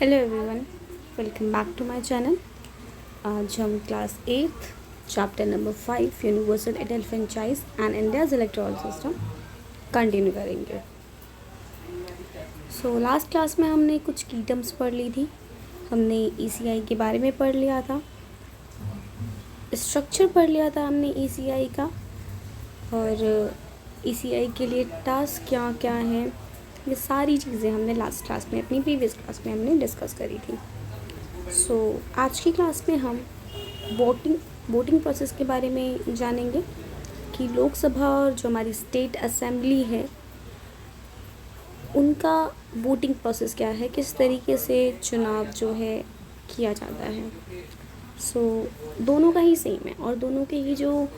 Hello everyone, welcome back to my channel. आज हम class 8 chapter number 5 universal adult franchise and India's electoral system continue करेंगे। Last class में हमने कुछ की टर्म्स पढ़ ली थी। हमने ईसीआई के बारे में पढ़ लिया था, स्ट्रक्चर पढ़ लिया था हमने ईसीआई का, और ईसीआई के लिए टास्क क्या क्या हैं, ये सारी चीज़ें हमने लास्ट क्लास में, अपनी प्रीवियस क्लास में हमने डिस्कस करी थी। आज की क्लास में हम वोटिंग प्रोसेस के बारे में जानेंगे कि लोकसभा और जो हमारी स्टेट असेंबली है उनका वोटिंग प्रोसेस क्या है, किस तरीके से चुनाव जो है किया जाता है। दोनों का ही सेम है और दोनों के ही जो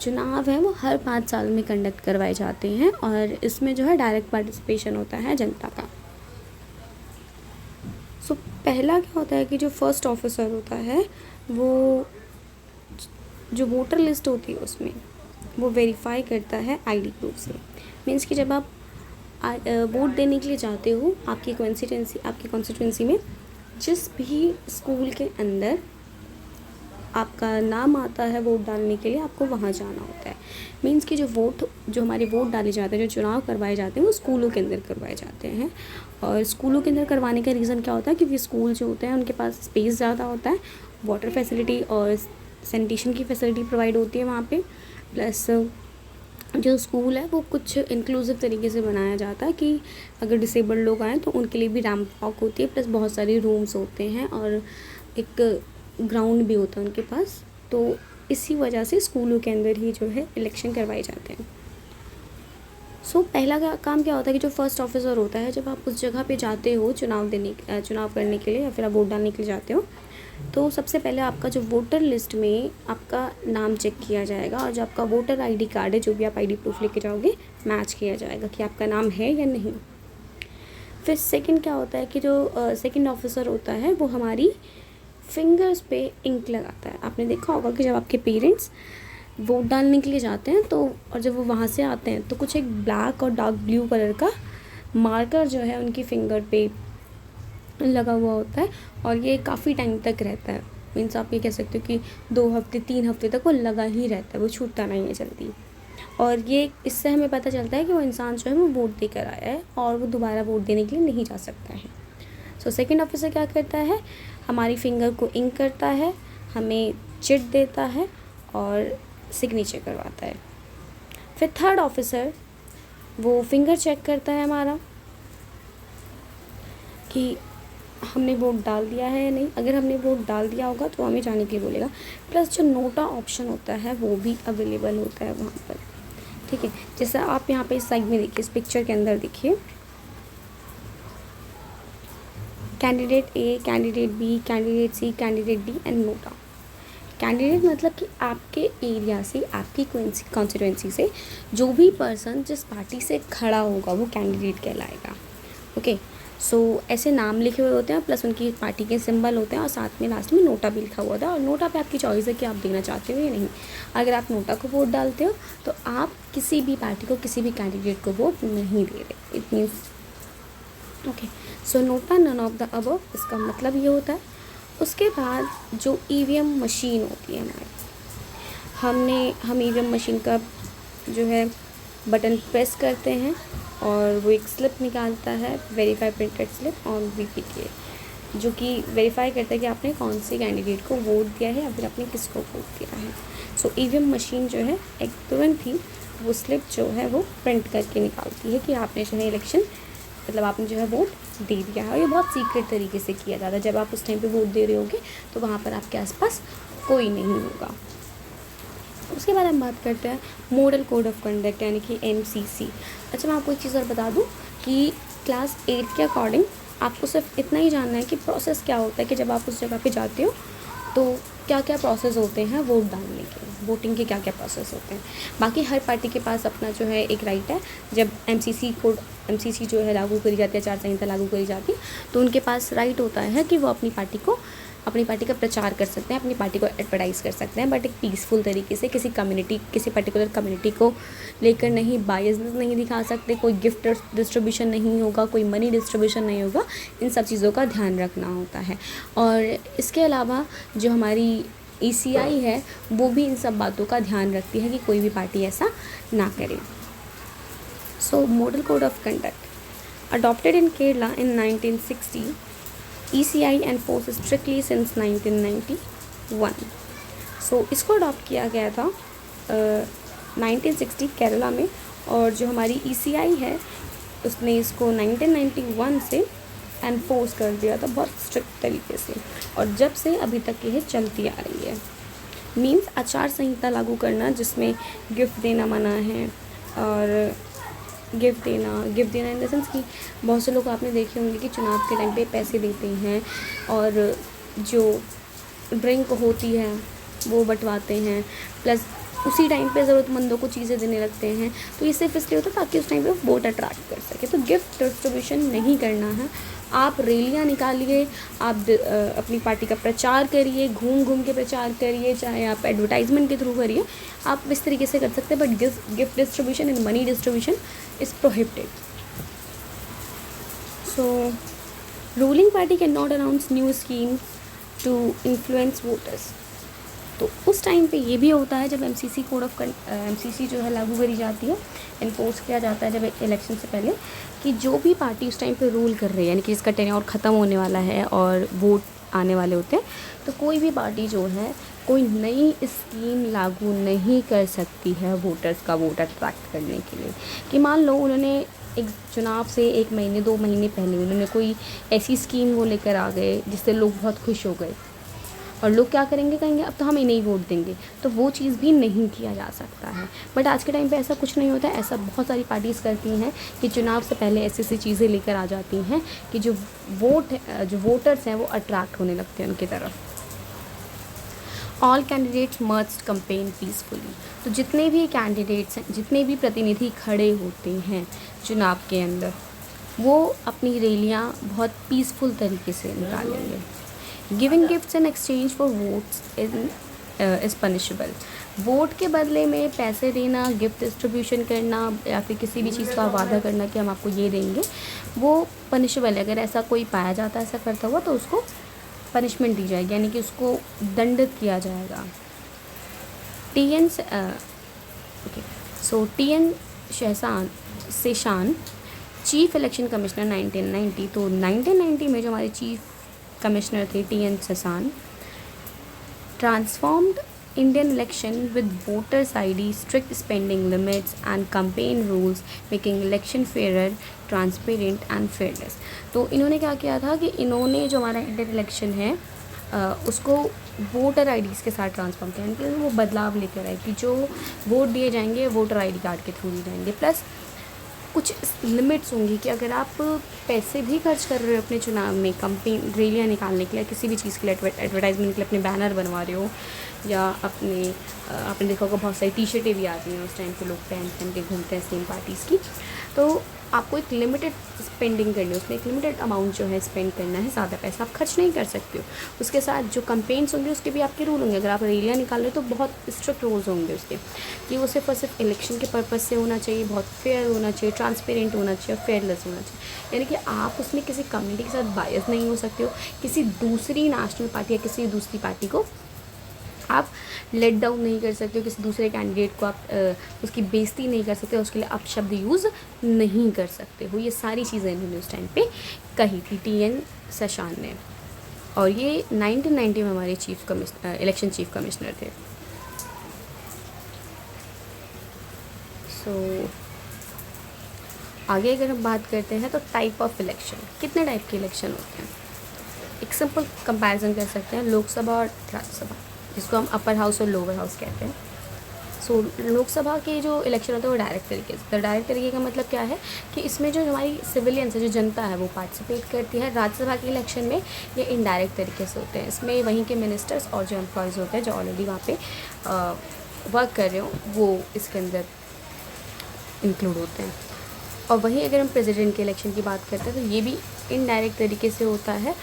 चुनाव है वो हर 5 साल में कंडक्ट करवाए जाते हैं और इसमें जो है डायरेक्ट पार्टिसिपेशन होता है जनता का। पहला क्या होता है कि जो फर्स्ट ऑफिसर होता है वो जो वोटर लिस्ट होती है उसमें वो वेरीफाई करता है आईडी प्रूफ से। मीन्स कि जब आप वोट देने के लिए जाते हो आपकी कॉन्स्टिट्यूंसी में जिस भी स्कूल के अंदर आपका नाम आता है वोट डालने के लिए, आपको वहाँ जाना होता है। मीन्स कि जो हमारे वोट डाले जाते हैं, जो चुनाव करवाए जाते हैं वो स्कूलों के अंदर करवाए जाते हैं। और स्कूलों के अंदर करवाने का रीज़न क्या होता है, क्योंकि स्कूल जो होते हैं उनके पास स्पेस ज़्यादा होता है, वाटर फैसिलिटी और सैनिटेशन की फैसिलिटी प्रोवाइड होती है वहाँ पे। प्लस जो स्कूल है वो कुछ इंक्लूसिव तरीके से बनाया जाता है कि अगर डिसेबल्ड लोग आएँ तो उनके लिए भी रैंप वॉक होती है, प्लस बहुत सारे रूम्स होते हैं और एक ग्राउंड भी होता है उनके पास। तो इसी वजह से स्कूलों के अंदर ही जो है इलेक्शन करवाए जाते हैं। पहला काम क्या होता है कि जो फर्स्ट ऑफिसर होता है, जब आप उस जगह पे जाते हो चुनाव करने के लिए या फिर आप वोट डालने के लिए जाते हो, तो सबसे पहले आपका जो वोटर लिस्ट में आपका नाम चेक किया जाएगा और जो आपका वोटर आईडी कार्ड है, जो भी आप आईडी प्रूफ लेके जाओगे, मैच किया जाएगा कि आपका नाम है या नहीं। फिर सेकंड क्या होता है कि जो सेकंड ऑफिसर होता है वो हमारी फिंगर्स पे इंक लगाता है। आपने देखा होगा कि जब आपके पेरेंट्स वोट डालने के लिए जाते हैं तो और जब वो वहाँ से आते हैं तो कुछ एक ब्लैक और डार्क ब्लू कलर का मार्कर जो है उनकी फिंगर पे लगा हुआ होता है और ये काफ़ी टाइम तक रहता है। मीन्स आप ये कह सकते हो कि 2 हफ्ते 3 हफ्ते तक वो लगा ही रहता है, वो छूटता नहीं है जल्दी। और ये इससे हमें पता चलता है कि वो इंसान जो है वो वोट देकर आया है और वो दोबारा वोट देने के लिए नहीं जा सकता है। सेकंड ऑफिसर क्या करता है, हमारी फिंगर को इंक करता है, हमें चिट देता है और सिग्नेचर करवाता है। फिर थर्ड ऑफिसर वो फिंगर चेक करता है हमारा कि हमने वोट डाल दिया है या नहीं। अगर हमने वोट डाल दिया होगा तो हमें जाने के लिए बोलेगा। प्लस जो नोटा ऑप्शन होता है वो भी अवेलेबल होता है वहाँ पर, ठीक है। जैसे आप यहाँ पे इस साइड में देखिए, इस पिक्चर के अंदर देखिए, candidate A, candidate B, candidate C, candidate D and NOTA. Candidate मतलब कि आपके एरिया से, आपकी कॉन्स्टिट्यूंसी से जो भी पर्सन जिस पार्टी से खड़ा होगा वो कैंडिडेट कहलाएगा। ओके, ऐसे नाम लिखे हुए होते हैं, प्लस उनकी पार्टी के सिंबल होते हैं और साथ में लास्ट में नोटा भी लिखा हुआ होता है। और नोटा पे आपकी चॉइस है कि आप देना चाहते हो या नहीं। अगर आप नोटा को वोट डालते हो तो आप किसी भी पार्टी को, किसी भी कैंडिडेट को वोट नहीं दे रहे। It means okay, NOTA none of the above, इसका मतलब ये होता है। उसके बाद जो ईवीएम मशीन होती है हमारी, हम ईवीएम मशीन का जो है बटन प्रेस करते हैं और वो एक स्लिप निकालता है, वेरीफाई प्रिंटेड स्लिप ऑन वीपीके, जो कि वेरीफाई करता है कि आपने कौन से कैंडिडेट को वोट दिया है या फिर आपने किसको वोट दिया है। ईवीएम मशीन जो है एक तुरंत ही वो स्लिप जो है वो प्रिंट करके निकालती है कि आपने जो है इलेक्शन, मतलब आपने जो है वोट दे दिया है। और ये बहुत सीक्रेट तरीके से किया जाता है। जब आप उस टाइम पे वोट दे रहे होगे तो वहाँ पर आपके आसपास कोई नहीं होगा। उसके बाद हम बात करते हैं मॉडल कोड ऑफ कंडक्ट, यानी कि MCC। अच्छा, मैं आपको एक चीज़ और बता दूँ कि क्लास 8 के अकॉर्डिंग आपको सिर्फ इतना ही जानना है कि प्रोसेस क्या होता है, कि जब आप उस जगह पे जाते हो तो क्या क्या प्रोसेस होते हैं वोट डालने के, वोटिंग के क्या क्या प्रोसेस होते हैं। बाकी हर पार्टी के पास अपना जो है एक राइट है। जब MCC जो है लागू करी जाती है, आचार संहिता लागू करी जाती है, तो उनके पास राइट होता है कि वो अपनी पार्टी को अपनी पार्टी का प्रचार कर सकते हैं, अपनी पार्टी को एडवर्टाइज़ कर सकते हैं, बट एक पीसफुल तरीके से, किसी पर्टिकुलर कम्युनिटी को लेकर नहीं, बायसनेस नहीं दिखा सकते, कोई गिफ्ट डिस्ट्रीब्यूशन नहीं होगा, कोई मनी डिस्ट्रीब्यूशन नहीं होगा, इन सब चीज़ों का ध्यान रखना होता है। और इसके अलावा जो हमारी ECI है वो भी इन सब बातों का ध्यान रखती है कि कोई भी पार्टी ऐसा ना करे। So model code of conduct adopted in Kerala in 1960, ECI enforced strictly since 1991. So इसको अडॉप्ट किया गया था 1960 केरला में, और जो हमारी ECI है उसने इसको 1991 से एनफोर्स कर दिया था बहुत स्ट्रिक्ट तरीके से, और जब से अभी तक यह चलती आ रही है। मीन्स आचार संहिता लागू करना जिसमें गिफ्ट देना मना है, और गिफ्ट देना इन द सेंस कि बहुत से लोग आपने देखे होंगे कि चुनाव के टाइम पे पैसे देते हैं और जो ड्रिंक होती है वो बंटवाते हैं, प्लस उसी टाइम पे ज़रूरतमंदों को चीज़ें देने लगते हैं। तो ये सिर्फ इसलिए होता है ताकि उस टाइम पे वोट अट्रैक्ट कर सके। तो गिफ्ट डिस्ट्रीब्यूशन नहीं करना है। आप रैलियाँ निकालिए, आप अपनी पार्टी का प्रचार करिए, घूम घूम के प्रचार करिए, चाहे आप एडवर्टाइजमेंट के थ्रू करिए, आप इस तरीके से कर सकते हैं, but gift distribution and money distribution is prohibited. So ruling party can not announce new scheme to influence voters. तो उस टाइम पे ये भी होता है जब MCC जो है लागू करी जाती है, इन्फोर्स किया जाता है जब इलेक्शन से पहले, कि जो भी पार्टी उस टाइम पे रूल कर रही है, यानी कि जिसका टेन्योर ख़त्म होने वाला है और वोट आने वाले होते हैं, तो कोई भी पार्टी जो है कोई नई स्कीम लागू नहीं कर सकती है वोटर्स का वोट अट्रैक्ट करने के लिए। कि मान लो उन्होंने एक चुनाव से 1 महीने 2 महीने पहले उन्होंने कोई ऐसी स्कीम वो लेकर आ गए जिससे लोग बहुत खुश हो गए, और लोग क्या करेंगे, कहेंगे अब तो हम इन्हें ही वोट देंगे, तो वो चीज़ भी नहीं किया जा सकता है। बट आज के टाइम पे ऐसा कुछ नहीं होता है। ऐसा बहुत सारी पार्टीज़ करती हैं कि चुनाव से पहले ऐसी ऐसी चीज़ें लेकर आ जाती हैं कि जो वोटर्स हैं वो अट्रैक्ट होने लगते हैं उनकी तरफ। All candidates must campaign peacefully. तो जितने भी कैंडिडेट्स हैं, जितने भी प्रतिनिधि खड़े होते हैं चुनाव के अंदर, वो अपनी रैलियाँ बहुत पीसफुल तरीके से निकालेंगे। Giving gifts in exchange for votes is punishable. Vote के बदले में पैसे देना, गिफ्ट डिस्ट्रीब्यूशन करना, या फिर किसी भी चीज़ का वादा करना कि हम आपको ये देंगे, वो पनिशेबल है। अगर ऐसा कोई पाया जाता है ऐसा करता हुआ, तो उसको पनिशमेंट दी जाएगी, यानी कि उसको दंडित किया जाएगा। TN Seshan chief election commissioner 1990। तो 1990 में जो हमारे चीफ कमिश्नर थे TN Seshan, transformed Indian election with voters ID, strict spending limits and campaign rules, making election fairer, transparent and fearless. तो इन्होंने क्या किया था कि इन्होंने जो हमारा इंडियन इलेक्शन है उसको वोटर IDs के साथ ट्रांसफॉर्म किया, यानी कि वो बदलाव लेकर आए कि जो वोट दिए जाएंगे वोटर ID कार्ड के थ्रू दिए जाएंगे। प्लस कुछ लिमिट्स होंगी कि अगर आप पैसे भी खर्च कर रहे हो अपने चुनाव में, कंपेन रैलियाँ निकालने के लिए, किसी भी चीज़ के लिए, एडवर्टाइजमेंट के लिए अपने बैनर बनवा रहे हो, या आपने देखा होगा बहुत सारी टी-शर्टें भी आती हैं उस टाइम पे लोग पहन के घूमते हैं सेम पार्टीज़ की। तो आपको एक लिमिटेड स्पेंडिंग करनी है, उसमें एक लिमिटेड अमाउंट जो है स्पेंड करना है, ज़्यादा पैसा आप खर्च नहीं कर सकते हो। उसके साथ जो कंपेन्स होंगे उसके भी आपके रूल होंगे। अगर आप रैलियाँ निकाल रहे हो तो बहुत स्ट्रिक्ट रूल्स होंगे उसके, कि वो सिर्फ और सिर्फ इलेक्शन के पर्पज़ से होना चाहिए, बहुत फेयर होना चाहिए, ट्रांसपेरेंट होना चाहिए और फेयरलेस होना चाहिए। यानी कि आप उसमें किसी कम्युनिटी के साथ बायस नहीं हो सकते हो, किसी दूसरी नेशनल पार्टी या किसी दूसरी पार्टी को आप लेट डाउन नहीं कर सकते हो, किसी दूसरे कैंडिडेट को आप उसकी बेइज्जती नहीं कर सकते, उसके लिए आप शब्द यूज़ नहीं कर सकते हो। ये सारी चीज़ें इन्होंने उस टाइम पे कही थी TN शेषान ने, और ये 1990 में हमारे इलेक्शन चीफ कमिश्नर थे। सो आगे अगर हम बात करते हैं तो टाइप ऑफ इलेक्शन, कितने टाइप के इलेक्शन होते हैं। एक सिंपल कंपैरिजन कर सकते हैं लोकसभा और राज्यसभा, जिसको हम अपर हाउस और लोअर हाउस कहते हैं। सो लोकसभा के जो इलेक्शन होते हैं वो डायरेक्ट तरीके से। डायरेक्ट तरीके का मतलब क्या है कि इसमें जो हमारी सिविलियंस है, जो जनता है, वो पार्टिसिपेट करती है। राज्यसभा के इलेक्शन में ये इनडायरेक्ट तरीके से होते हैं। इसमें वहीं के मिनिस्टर्स और जो एम्प्लॉयज़ होते हैं जो ऑलरेडी वहाँ पे वर्क कर रहे हो, वो इसके अंदर इंक्लूड होते हैं। और वहीं अगर हम प्रेसिडेंट के इलेक्शन की बात करते हैं तो ये भी इनडायरेक्ट तरीके से होता है,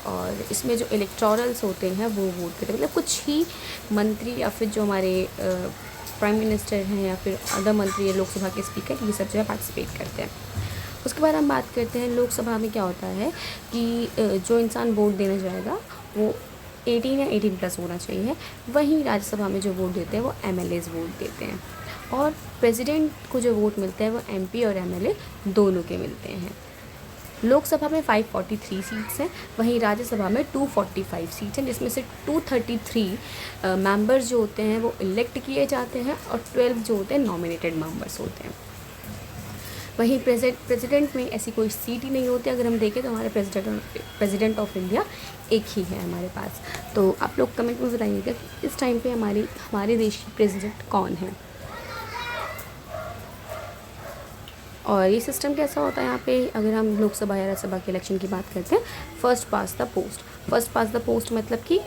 और इसमें जो इलेक्टोरल्स होते हैं वो वोट करते हैं, मतलब कुछ ही मंत्री या फिर जो हमारे प्राइम मिनिस्टर हैं या फिर अदर मंत्री या लोकसभा के स्पीकर, ये सब जो है पार्टिसिपेट करते हैं। उसके बाद हम बात करते हैं लोकसभा में क्या होता है कि जो इंसान वोट देने जाएगा वो 18 या 18+ होना चाहिए। वहीं राज्यसभा में जो वोट देते हैं वो MLAs वोट देते हैं, और प्रेसिडेंट को जो वोट मिलते हैं वो MP और MLA दोनों के मिलते हैं। लोकसभा में 543 सीट्स हैं, वहीं राज्यसभा में 245 सीट्स हैं, जिसमें से 233 मेंबर्स जो होते हैं वो इलेक्ट किए जाते हैं और 12 जो होते हैं नॉमिनेटेड मेंबर्स होते हैं। वहीं प्रेसिडेंट में ऐसी कोई सीट ही नहीं होती। अगर हम देखें तो हमारे प्रेसिडेंट ऑफ इंडिया एक ही है हमारे पास। तो आप लोग कमेंट में बताइएगा कि इस टाइम पे हमारे देश की प्रेसिडेंट कौन है। और ये सिस्टम कैसा होता है यहाँ पे, अगर हम लोकसभा या राज्यसभा के इलेक्शन की बात करते हैं, फर्स्ट पास द पोस्ट मतलब कि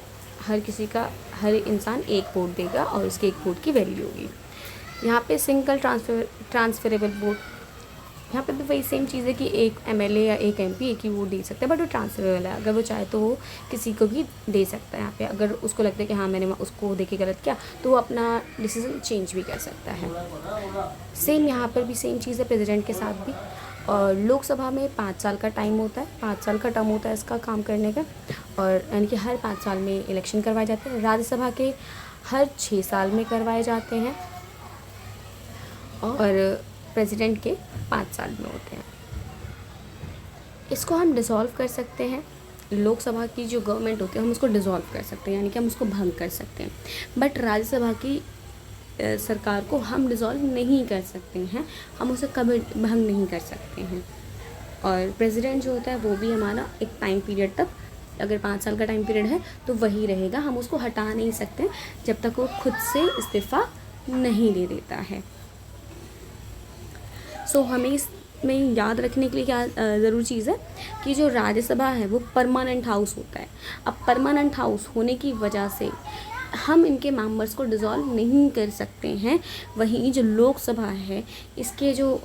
हर इंसान एक वोट देगा और उसके एक वोट की वैल्यू होगी। यहाँ पे सिंगल ट्रांसफरेबल वोट, यहाँ पे भी वही सेम चीज़ है कि एक MLA या एक MP एक ही वोट दे सकता है, बट वो ट्रांसफरेबल है। अगर वो चाहे तो वो किसी को भी दे सकता है। यहाँ पे अगर उसको लगता है कि हाँ मैंने उसको दे के गलत किया, तो वो अपना डिसीजन चेंज भी कर सकता है। सेम यहाँ पर भी सेम चीज़ है प्रेसिडेंट के साथ भी। और लोकसभा में 5 साल का टाइम होता है, 5 साल का टर्म होता है इसका काम करने का, और यानी कि हर 5 साल में इलेक्शन करवाए जाते हैं। राज्यसभा के हर 6 साल में करवाए जाते हैं, और प्रेसिडेंट के 5 साल में होते हैं। इसको हम डिसॉल्व कर सकते हैं। लोकसभा की जो गवर्नमेंट होती है हम उसको डिसॉल्व कर सकते हैं, यानी कि हम उसको भंग कर सकते हैं। बट राज्यसभा की सरकार को हम डिसॉल्व नहीं कर सकते हैं, हम उसे कभी भंग नहीं कर सकते हैं। और प्रेसिडेंट जो होता है वो भी हमारा एक टाइम पीरियड तक, अगर 5 साल का टाइम पीरियड है तो वही रहेगा, हम उसको हटा नहीं सकते जब तक वो खुद से इस्तीफ़ा नहीं दे देता है। सो हमें इसमें याद रखने के लिए क्या ज़रूर चीज़ है कि जो राज्यसभा है वो परमानेंट हाउस होता है। अब परमानेंट हाउस होने की वजह से हम इनके मेंबर्स को डिसॉल्व नहीं कर सकते हैं। वहीं जो लोकसभा है इसके जो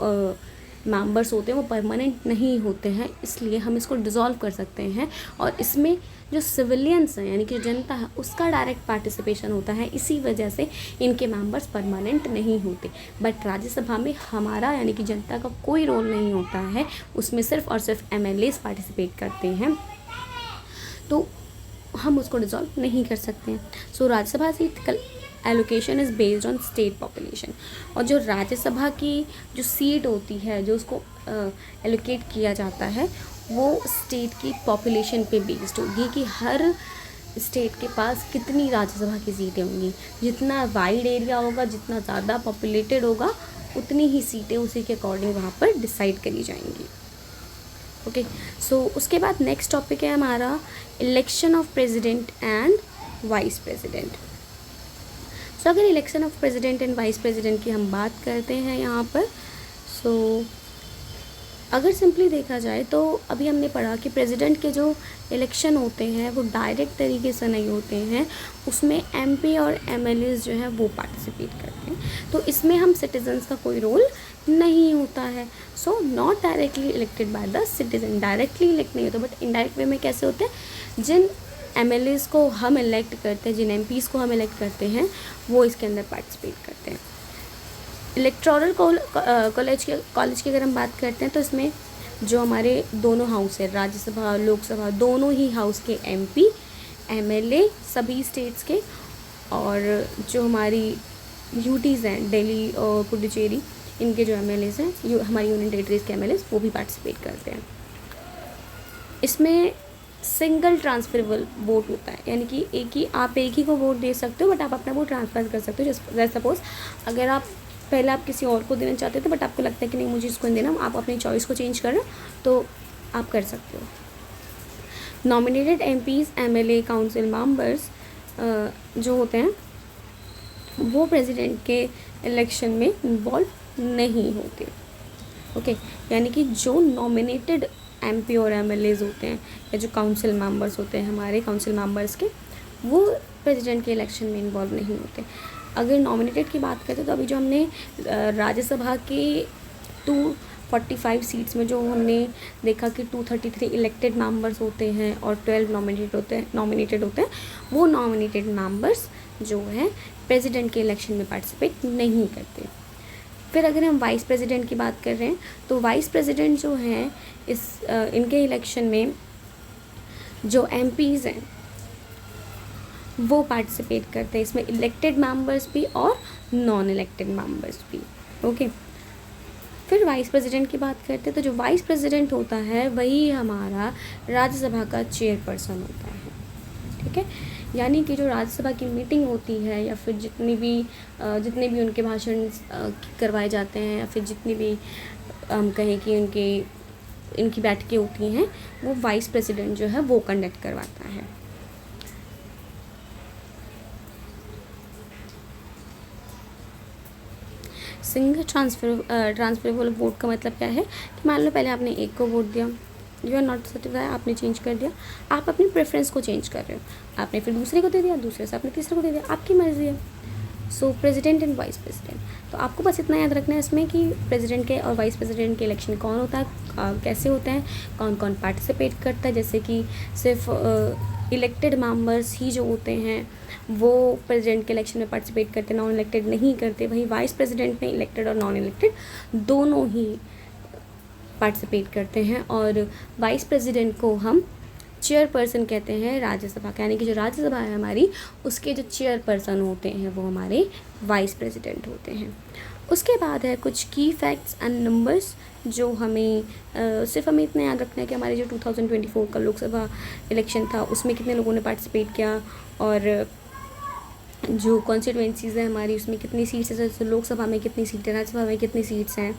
मेंबर्स होते हैं वो परमानेंट नहीं होते हैं, इसलिए हम इसको डिसॉल्व कर सकते हैं। और इसमें जो सिविलियंस हैं यानी कि जनता है उसका डायरेक्ट पार्टिसिपेशन होता है, इसी वजह से इनके मेंबर्स परमानेंट नहीं होते। बट राज्यसभा में हमारा यानी कि जनता का कोई रोल नहीं होता है, उसमें सिर्फ और सिर्फ MLAs पार्टिसिपेट करते हैं, तो हम उसको डिसॉल्व नहीं कर सकते हैं। So Rajya Sabha seat allocation is based on state population. और जो राज्यसभा की जो सीट होती है जो उसको एलोकेट किया जाता है वो स्टेट की पॉपुलेशन पे बेस्ड होगी कि हर स्टेट के पास कितनी राज्यसभा की सीटें होंगी। जितना वाइड एरिया होगा, जितना ज़्यादा पॉपुलेटेड होगा, उतनी ही सीटें उसी के अकॉर्डिंग वहाँ पर डिसाइड करी जाएंगी। ओके, सो उसके बाद नेक्स्ट टॉपिक है हमारा election of president and vice president. So अगर election of president and vice president की हम बात करते हैं यहाँ पर, सो अगर सिंपली देखा जाए तो अभी हमने पढ़ा कि प्रेसिडेंट के जो इलेक्शन होते हैं वो डायरेक्ट तरीके से नहीं होते हैं, उसमें MP और MLAs जो है वो पार्टिसिपेट करते हैं। तो इसमें हम सिटीजन्स का कोई रोल नहीं होता है। So not directly elected by the citizen, directly elect नहीं होता, बट इनडायरेक्ट वे में कैसे होते हैं, जिन MLAs को हम इलेक्ट करते हैं, जिन MPs को हम इलेक्ट करते हैं, वो इसके अंदर पार्टिसिपेट करते हैं। इलेक्टोरल कॉलेज की अगर हम बात करते हैं तो इसमें जो हमारे दोनों हाउस है, राज्यसभा लोकसभा, दोनों ही हाउस के MP MLA सभी स्टेट्स के, और जो हमारी UTs हैं दिल्ली और पुडुचेरी, इनके जो MLAs हैं, हमारी यूनियन टेरिटरीज के MLAs वो भी पार्टिसिपेट करते हैं। इसमें सिंगल ट्रांसफरेबल वोट होता है, यानी कि आप एक ही को वोट दे सकते हो, बट आप अपना वोट ट्रांसफ़र कर सकते हो। जैसे सपोज अगर आप पहले आप किसी और को देना चाहते थे, बट आपको लगता है कि नहीं मुझे इसको नहीं देना, आप अपनी चॉइस को चेंज करना, तो आप कर सकते हो। Nominated MPs MLA council members जो होते हैं वो प्रेसिडेंट के इलेक्शन में इन्वॉल्व नहीं होते। ओके, यानी कि जो नॉमिनेटेड MP और MLAs होते हैं या जो काउंसिल मेंबर्स होते हैं हमारे काउंसिल मेंबर्स के, वो प्रेसिडेंट के इलेक्शन में इन्वॉल्व नहीं होते। अगर नॉमिनेटेड की बात करते तो अभी जो हमने राज्यसभा के 45 सीट्स में जो हमने देखा कि 233 इलेक्टेड मेंबर्स होते हैं और 12 नॉमिनेटेड होते हैं, वो नॉमिनेटेड मेंबर्स जो है प्रेसिडेंट के इलेक्शन में पार्टिसिपेट नहीं करते। फिर अगर हम वाइस प्रेसिडेंट की बात कर रहे हैं तो वाइस प्रेसिडेंट जो हैं इनके इलेक्शन में जो एमपीज़ हैं वो पार्टिसिपेट करते हैं, इसमें इलेक्टेड मेंबर्स भी और नॉन इलेक्टेड मेंबर्स भी। ओके, फिर वाइस प्रेसिडेंट की बात करते हैं तो जो वाइस प्रेसिडेंट होता है वही हमारा राज्यसभा का चेयरपर्सन होता है। ठीक है, यानी कि जो राज्यसभा की मीटिंग होती है या फिर जितने भी उनके भाषण करवाए जाते हैं या फिर जितनी भी हम कहें कि इनकी बैठकें होती हैं, वो वाइस प्रेसिडेंट जो है वो कंडक्ट करवाता है। सिंगल ट्रांसफरेबल वोट का मतलब क्या है कि मान लो पहले आपने एक को वोट दिया, यू आर नॉट सेटिस्फाइड, आपने चेंज कर दिया, आप अपनी प्रेफरेंस को चेंज कर रहे हो, आपने फिर दूसरे को दे दिया, दूसरे से आपने तीसरे को दे दिया, आपकी मर्जी है। सो प्रेसिडेंट एंड वाइस प्रेसिडेंट, तो आपको बस इतना याद रखना है इसमें कि प्रेसिडेंट के और वाइस प्रेसिडेंट के इलेक्शन कौन होता है, कैसे होते हैं, कौन कौन पार्टिसिपेट करता है। जैसे कि सिर्फ इलेक्टेड मेंबर्स ही जो होते हैं वो प्रेसिडेंट के इलेक्शन में पार्टिसिपेट करते, नॉन इलेक्टेड नहीं करते। वहीं वाइस प्रेसिडेंट में इलेक्टेड और नॉन इलेक्टेड दोनों ही पार्टिसिपेट करते हैं। और वाइस प्रेसिडेंट को हम चेयरपर्सन कहते हैं राज्यसभा का, यानी कि जो राज्यसभा है हमारी उसके जो चेयरपर्सन होते हैं वो हमारे वाइस प्रेसिडेंट होते हैं। उसके बाद है कुछ की फैक्ट्स एंड नंबर्स जो हमें सिर्फ हमें इतना याद रखना है कि हमारे जो 2024 का लोकसभा इलेक्शन था उसमें कितने लोगों ने पार्टिसिपेट किया और जो कॉन्स्टिट्यूएंसीज़ है हमारी उसमें कितनी सीट्स है, जैसे लोकसभा में कितनी सीटें, राज्यसभा में कितनी सीट्स हैं,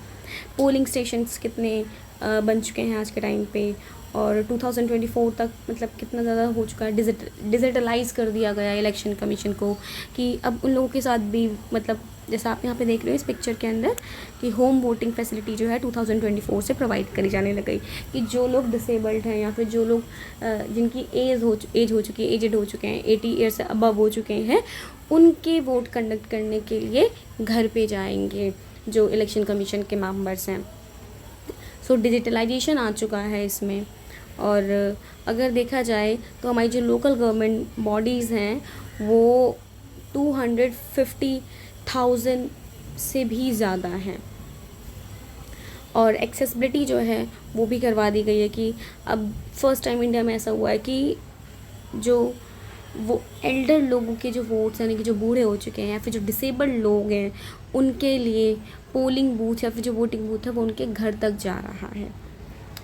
पोलिंग स्टेशंस कितने बन चुके हैं आज के टाइम पे, और 2024 तक मतलब कितना ज़्यादा हो चुका है, डिजिटलाइज कर दिया गया इलेक्शन कमीशन को कि अब उन लोगों के साथ भी मतलब जैसा आप यहाँ पे देख रहे हो इस पिक्चर के अंदर कि होम वोटिंग फैसिलिटी जो है 2024 से प्रोवाइड करी जाने लग गई कि जो लोग डिसेबल्ड हैं या फिर जो लोग जिनकी एज हो चुकी है, एजेड हो चुके हैं, 80 ईयर से अबव हो चुके हैं, उनके वोट कंडक्ट करने के लिए घर पे जाएंगे जो इलेक्शन कमीशन के मेंबर्स हैं। सो डिजिटलाइजेशन आ चुका है इसमें। और अगर देखा जाए तो हमारी जो लोकल गवर्नमेंट बॉडीज़ हैं वो 250,000 से भी ज़्यादा हैं। और एक्सेसिबिलिटी जो है वो भी करवा दी गई है कि अब फर्स्ट टाइम इंडिया में ऐसा हुआ है कि जो वो एल्डर लोगों के जो वोट्स यानी कि जो बूढ़े हो चुके हैं या फिर जो डिसेबल्ड लोग हैं उनके लिए पोलिंग बूथ या फिर जो वोटिंग बूथ है वो उनके घर तक जा रहा है।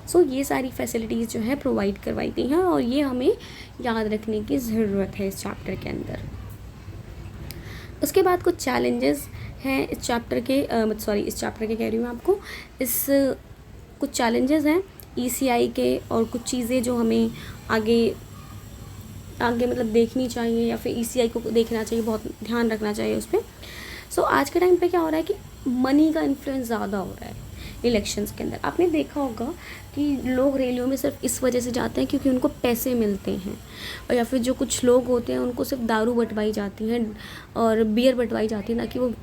सो ये सारी फैसिलिटीज़ जो है प्रोवाइड करवाई गई हैं और ये हमें याद रखने की ज़रूरत है इस चैप्टर के अंदर। उसके बाद कुछ चैलेंजेस हैं इस चैप्टर के इस चैप्टर के कह रही हूँ आपको, कुछ चैलेंजेस हैं ECI के और कुछ चीज़ें जो हमें आगे मतलब देखनी चाहिए या फिर ECI को देखना चाहिए, बहुत ध्यान रखना चाहिए उस पर। सो आज के टाइम पे क्या हो रहा है कि मनी का इन्फ्लुएंस ज़्यादा हो रहा है इलेक्शंस के अंदर। आपने देखा होगा कि लोग रैलियों में सिर्फ इस वजह से जाते हैं क्योंकि उनको पैसे मिलते हैं, और या फिर जो कुछ लोग होते हैं उनको सिर्फ दारू बंटवाई जाती है और बियर बंटवाई जाती है ताकि वो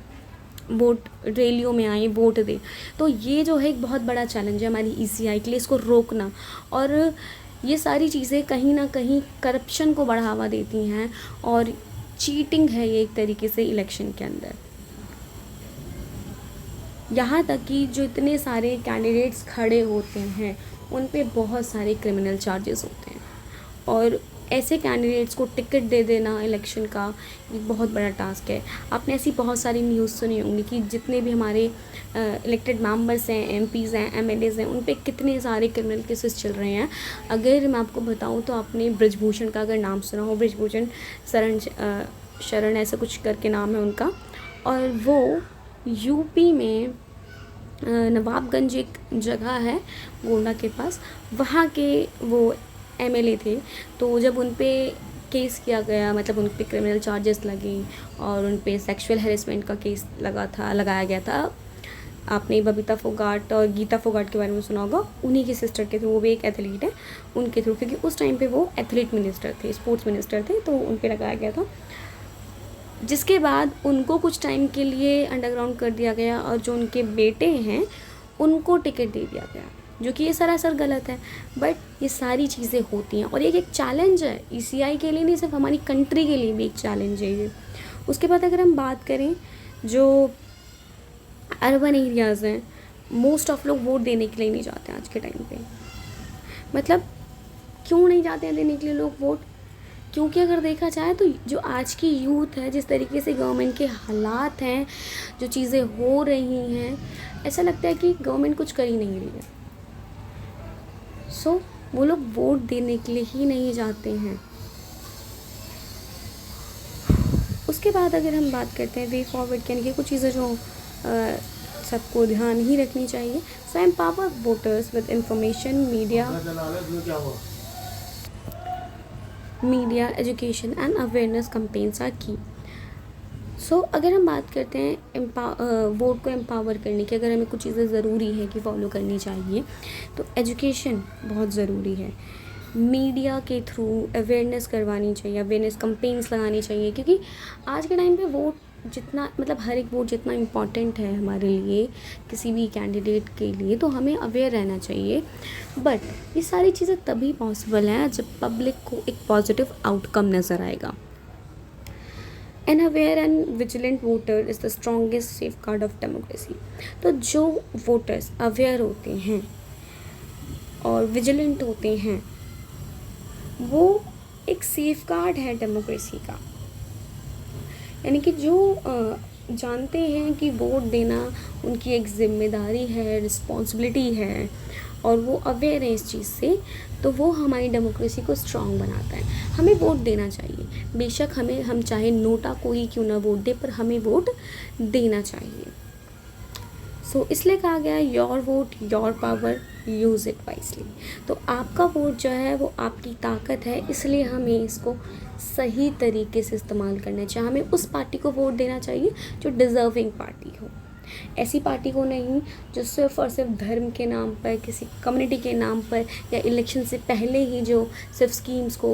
वोट रैलियों में आए, वोट दे। तो ये जो है एक बहुत बड़ा चैलेंज है हमारी ECI के लिए, इसको रोकना। और ये सारी चीज़ें कहीं ना कहीं करप्शन को बढ़ावा देती हैं और चीटिंग है ये एक तरीके से इलेक्शन के अंदर। यहाँ तक कि जो इतने सारे कैंडिडेट्स खड़े होते हैं उन पे बहुत सारे क्रिमिनल चार्जेस होते हैं और ऐसे कैंडिडेट्स को टिकट दे देना इलेक्शन का एक बहुत बड़ा टास्क है। आपने ऐसी बहुत सारी न्यूज़ सुनी होंगी कि जितने भी हमारे इलेक्टेड मेंबर्स हैं, MPs हैं, MLAs हैं, उन पे कितने सारे क्रिमिनल केसेस चल रहे हैं। अगर मैं आपको बताऊं तो आपने ब्रिजभूषण का अगर नाम सुना हो, ब्रिजभूषण शरण ऐसा कुछ करके नाम है उनका, और वो यूपी में नवाबगंज एक जगह है गोंडा के पास, वहाँ के वो MLA थे। तो जब उन पे केस किया गया, मतलब उन पे क्रिमिनल चार्जेस लगे और उन पे सेक्सुअल हैरेसमेंट का केस लगाया गया था। आपने बबीता फोगाट और गीता फोगाट के बारे में सुना होगा, उन्हीं की सिस्टर के थ्रू, वो भी एक एथलीट है, उनके थ्रू, क्योंकि उस टाइम पे वो एथलीट मिनिस्टर थे, स्पोर्ट्स मिनिस्टर थे, तो उन पे लगाया गया था। जिसके बाद उनको कुछ टाइम के लिए अंडरग्राउंड कर दिया गया और जो उनके बेटे हैं उनको टिकट दे दिया गया, जो कि ये सरासर गलत है। बट ये सारी चीज़ें होती हैं और ये एक चैलेंज है ईसीआई के लिए, नहीं सिर्फ हमारी कंट्री के लिए भी एक चैलेंज है ये। उसके बाद अगर हम बात करें जो अर्बन एरियाज़ हैं, मोस्ट ऑफ लोग वोट देने के लिए नहीं जाते हैं आज के टाइम पे। मतलब क्यों नहीं जाते हैं देने के लिए लोग वोट? क्योंकि अगर देखा जाए तो जो आज की यूथ है, जिस तरीके से गवर्नमेंट के हालात हैं, जो चीज़ें हो रही हैं, ऐसा लगता है कि गवर्नमेंट कुछ कर ही नहीं रही है। सो वो लोग वोट देने के लिए ही नहीं जाते हैं। उसके बाद अगर हम बात करते हैं वे फॉरवर्ड के, यानी कि कुछ चीज़ें जो सबको ध्यान ही रखनी चाहिए। So empower voters with information, media education and awareness campaigns are key. So अगर हम बात करते हैं वोट को एम्पावर करने की, अगर हमें कुछ चीज़ें ज़रूरी है कि फॉलो करनी चाहिए, तो एजुकेशन बहुत ज़रूरी है। मीडिया के थ्रू अवेयरनेस करवानी चाहिए, अवेयरनेस कैंपेन्स लगानी चाहिए, क्योंकि आज के टाइम पे वोट जितना, मतलब हर एक वोट जितना इम्पॉर्टेंट है हमारे लिए, किसी भी कैंडिडेट के लिए, तो हमें अवेयर रहना चाहिए। बट ये सारी चीज़ें तभी पॉसिबल हैं जब पब्लिक को एक पॉजिटिव आउटकम नज़र आएगा। An aware and vigilant voter is the strongest safeguard of democracy. तो जो वोटर्स अवेयर होते हैं और विजिलेंट होते हैं, वो एक सेफ गार्ड है डेमोक्रेसी का। यानी कि जो जानते हैं कि वोट देना उनकी एक ज़िम्मेदारी है, रिस्पॉन्सिबिलिटी है, और वो अवेयर है इस चीज़ से, तो वो हमारी डेमोक्रेसी को स्ट्रॉन्ग बनाता है। हमें वोट देना चाहिए, बेशक हम चाहे नोटा कोई क्यों ना वोट दे, पर हमें वोट देना चाहिए। सो इसलिए कहा गया है your vote your power, use it wisely. तो आपका वोट जो है वो आपकी ताकत है, इसलिए हमें इसको सही तरीके से इस्तेमाल करना चाहिए। हमें उस पार्टी को वोट देना चाहिए जो डिज़र्विंग पार्टी हो, ऐसी पार्टी को नहीं जो सिर्फ और सिर्फ धर्म के नाम पर, किसी कम्युनिटी के नाम पर, या इलेक्शन से पहले ही जो सिर्फ स्कीम्स को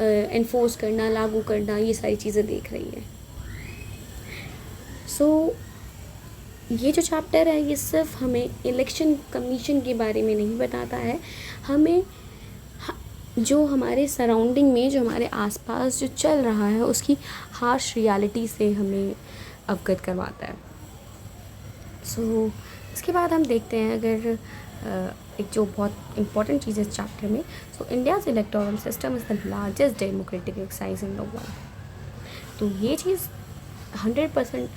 इन्फोर्स करना, लागू करना, ये सारी चीज़ें देख रही है। सो ये जो चैप्टर है ये सिर्फ हमें इलेक्शन कमीशन के बारे में नहीं बताता है, हमें जो हमारे सराउंडिंग में, जो हमारे आसपास जो चल रहा है, उसकी हार्श रियलिटी से हमें अवगत करवाता है। सो इसके बाद हम देखते हैं अगर एक जो बहुत इम्पॉर्टेंट चीज़ है इस चैप्टर में। So India's electoral system is the largest democratic exercise in the world. तो ये चीज़ 100%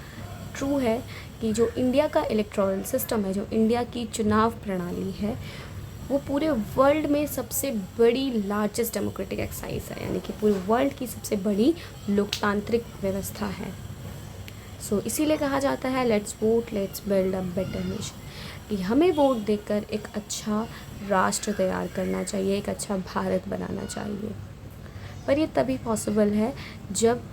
ट्रू है कि जो इंडिया का इलेक्टोरल सिस्टम है, जो इंडिया की चुनाव प्रणाली है, वो पूरे वर्ल्ड में सबसे बड़ी लार्जेस्ट डेमोक्रेटिक एक्सरसाइज है, यानी कि पूरे वर्ल्ड की सबसे बड़ी लोकतांत्रिक व्यवस्था है। सो इसीलिए कहा जाता है let's vote let's build a better nation, कि हमें वोट देकर एक अच्छा राष्ट्र तैयार करना चाहिए, एक अच्छा भारत बनाना चाहिए। पर ये तभी पॉसिबल है जब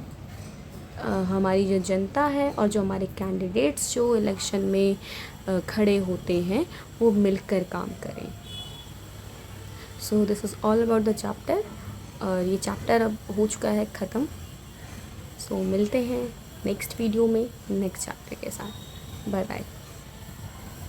हमारी जो जनता है और जो हमारे कैंडिडेट्स जो इलेक्शन में खड़े होते हैं वो मिलकर काम करें। So this is all about the chapter, और ये चैप्टर अब हो चुका है ख़त्म। सो मिलते हैं नेक्स्ट वीडियो में नेक्स्ट चैप्टर के साथ। Bye bye.